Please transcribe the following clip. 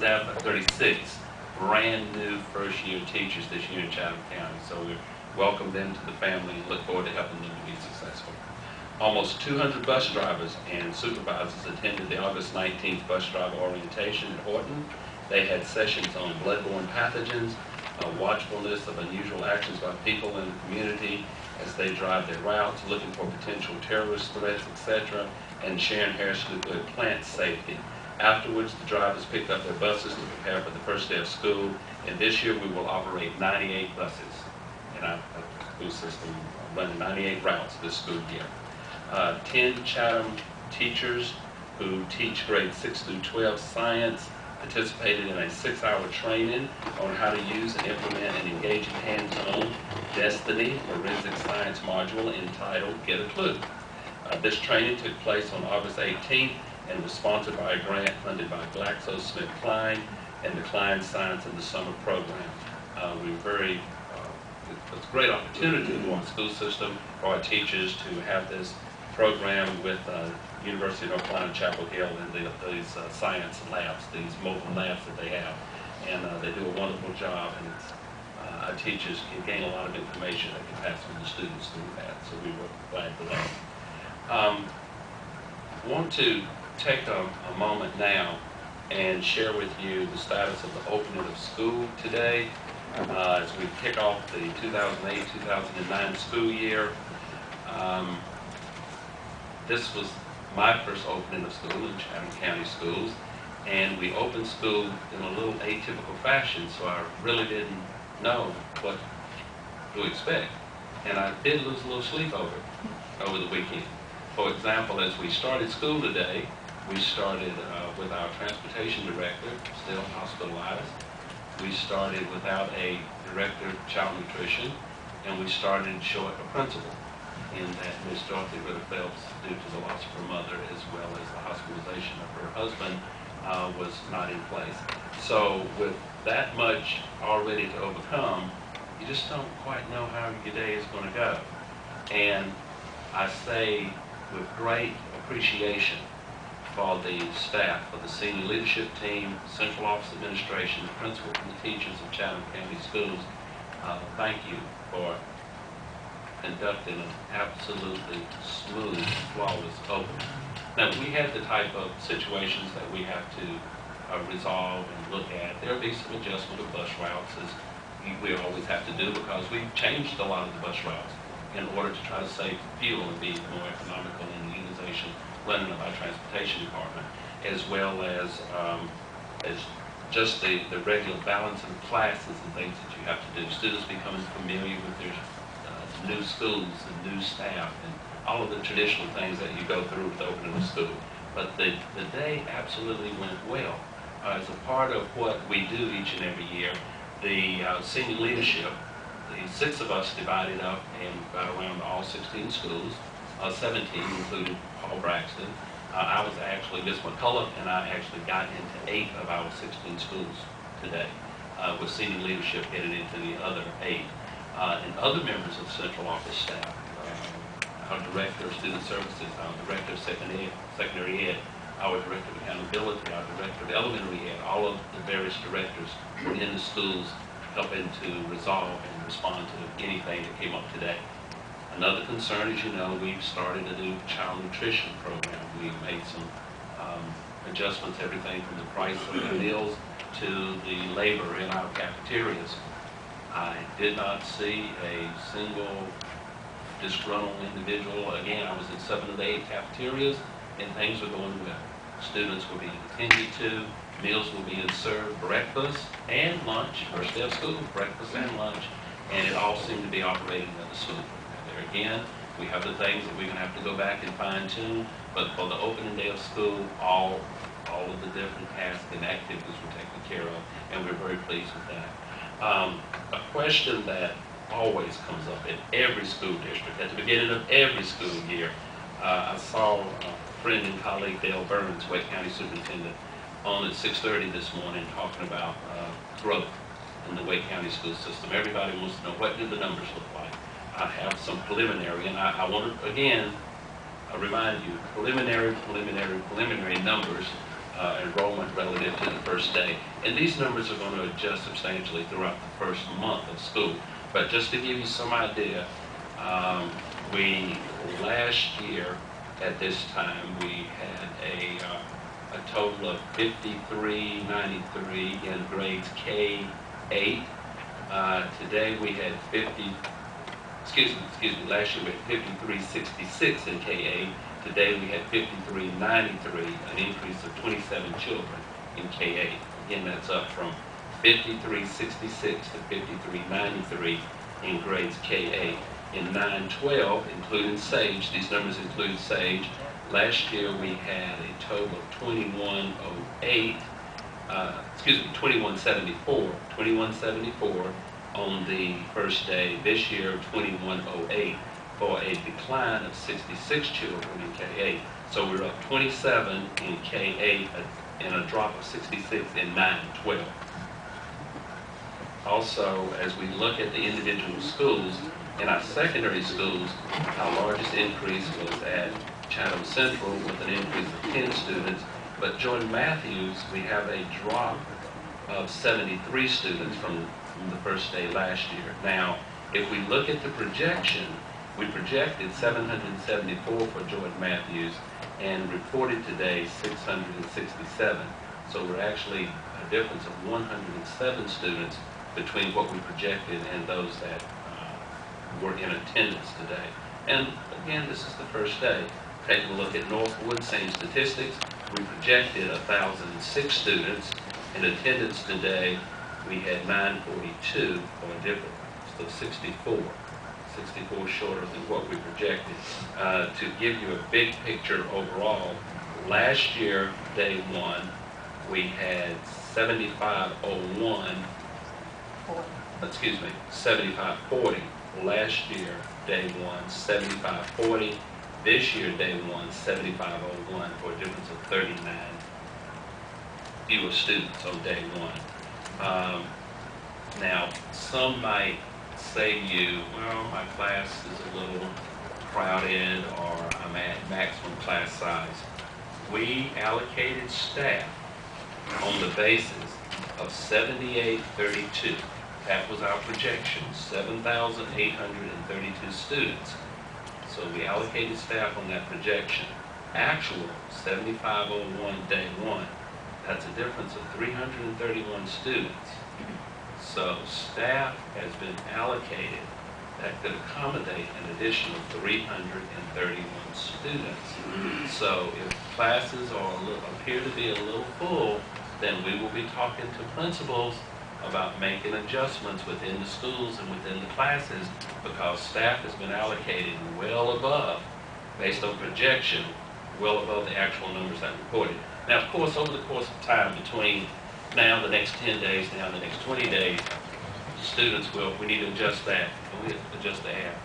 have 36 brand new first year teachers this year in Chatham County. So we welcome them to the family and look forward to helping them to be successful. Almost 200 bus drivers and supervisors attended the August 19th bus driver orientation at Horton. They had sessions on bloodborne pathogens, watchfulness of unusual actions by people in the community as they drive their routes, looking for potential terrorist threats, etc., and Sharon Harris Good plant safety. Afterwards, the drivers picked up their buses to prepare for the first day of school, and this year we will operate 98 buses in our school system, running 98 routes this school year. 10 Chatham teachers who teach grades 6 through 12 science participated in a 6-hour training on how to use and implement an engaging hands-on Destiny forensic science module entitled Get a Clue. This training took place on August 18th and was sponsored by a grant funded by GlaxoSmithKline and the Klein Science in the Summer program. It's a great opportunity for our school system, for our teachers to have this program with University of North Carolina, Chapel Hill, and these science labs, these mobile labs that they have. And they do a wonderful job, and our teachers can gain a lot of information that can pass on to students through that, so we were glad for that. I want to take a moment now and share with you the status of the opening of school today as we kick off the 2008-2009 school year. This was my first opening of school in Chatham County schools, and we opened school in a little atypical fashion, so I really didn't know what to expect. And I did lose a little sleep over the weekend. For example, as we started school today, we started with our transportation director, still hospitalized. We started without a director of child nutrition, and we started short a principal in that Ms. Dorothy Ritter Phelps, due to the loss of her mother as well as the hospitalization of her husband, was not in place. So with that much already to overcome, you just don't quite know how your day is going to go. And I say with great appreciation for the staff, for the senior leadership team, central office administration, the principals and the teachers of Chatham County Schools, thank you for conducting an absolutely smooth, flawless opening. Now, we had the type of situations that we have to resolve and look at. There will be some adjustment of bus routes, as we always have to do, because we've changed a lot of the bus routes in order to try to save fuel and be more economical in the utilization running of our transportation department, as well as just the regular balance of classes and things that you have to do. Students becoming familiar with their new schools and new staff and all of the traditional things that you go through with opening a school. But the day absolutely went well. As a part of what we do each and every year, the senior leadership, the 6 of us divided up and got around all 16 schools, 17 including Paul Braxton. I was actually, Miss McCullough and I actually got into 8 of our 16 schools today, with senior leadership headed into the other 8. And other members of central office staff, our director of student services, our director of secondary ed, our director of accountability, our director of elementary ed, all of the various directors were in the schools helping to resolve and respond to anything that came up today. Another concern, as you know, we've started a new child nutrition program. We've made some adjustments, everything from the price of the meals to the labor in our cafeterias. I did not see a single disgruntled individual. Again, I was in 7 of the 8 cafeterias, and things were going well. Students were being attended to, meals were being served, breakfast and lunch, first day of school, breakfast and lunch, and it all seemed to be operating at the school. There again, we have the things that we're going to have to go back and fine tune, but for the opening day of school, all of the different tasks and activities were taken care of, and we're very pleased with that. A question that always comes up in every school district, at the beginning of every school year, I saw a friend and colleague, Dale Burns, Wake County Superintendent, on at 6:30 this morning talking about growth in the Wake County school system. Everybody wants to know, what do the numbers look like? I have some preliminary, and I want to, again, remind you, preliminary numbers enrollment relative to the first day. And these numbers are going to adjust substantially throughout the first month of school. But just to give you some idea, last year at this time, we had a total of 5393 in grades K-8. Today we had last year we had 5366 in K-8. Today we had 5393, an increase of 27 children in K-8. Again, that's up from 5366 to 5393 in grades K-8. In 9-12, including SAGE, these numbers include SAGE, last year we had a total of 2174 on the first day. This year, 2108, for a decline of 66 children in K-8. So we're up 27 in K-8 and a drop of 66 in 9-12. Also, as we look at the individual schools, in our secondary schools, our largest increase was at Chatham Central with an increase of 10 students. But Jordan Matthews, we have a drop of 73 students from the first day last year. Now, if we look at the projection, we projected 774 for Jordan Matthews and reported today 667. So we're actually a difference of 107 students between what we projected and those that were in attendance today. And again, this is the first day. Taking a look at Northwood, same statistics. We projected 1,006 students. In attendance today, we had 942, or a difference of 64 shorter than what we projected. To give you a big picture overall, last year, day one, we had 7540. Last year, day one, 7540. This year, day one, 7501, for a difference of 39 fewer students on day one. Now, some might say to you, well, my class is a little crowded, or I'm at maximum class size. We allocated staff on the basis of 7832. That was our projection, 7,832 students. So we allocated staff on that projection. Actual, 7501 day one. That's a difference of 331 students. So staff has been allocated that could accommodate an additional 331 students. So if classes appear to be a little full, then we will be talking to principals about making adjustments within the schools and within the classes, because staff has been allocated well above, based on projection, well above the actual numbers that reported. Now, of course, over the course of time, between now the next 10 days, now the next 20 days, students we need to adjust that, and we adjust the app.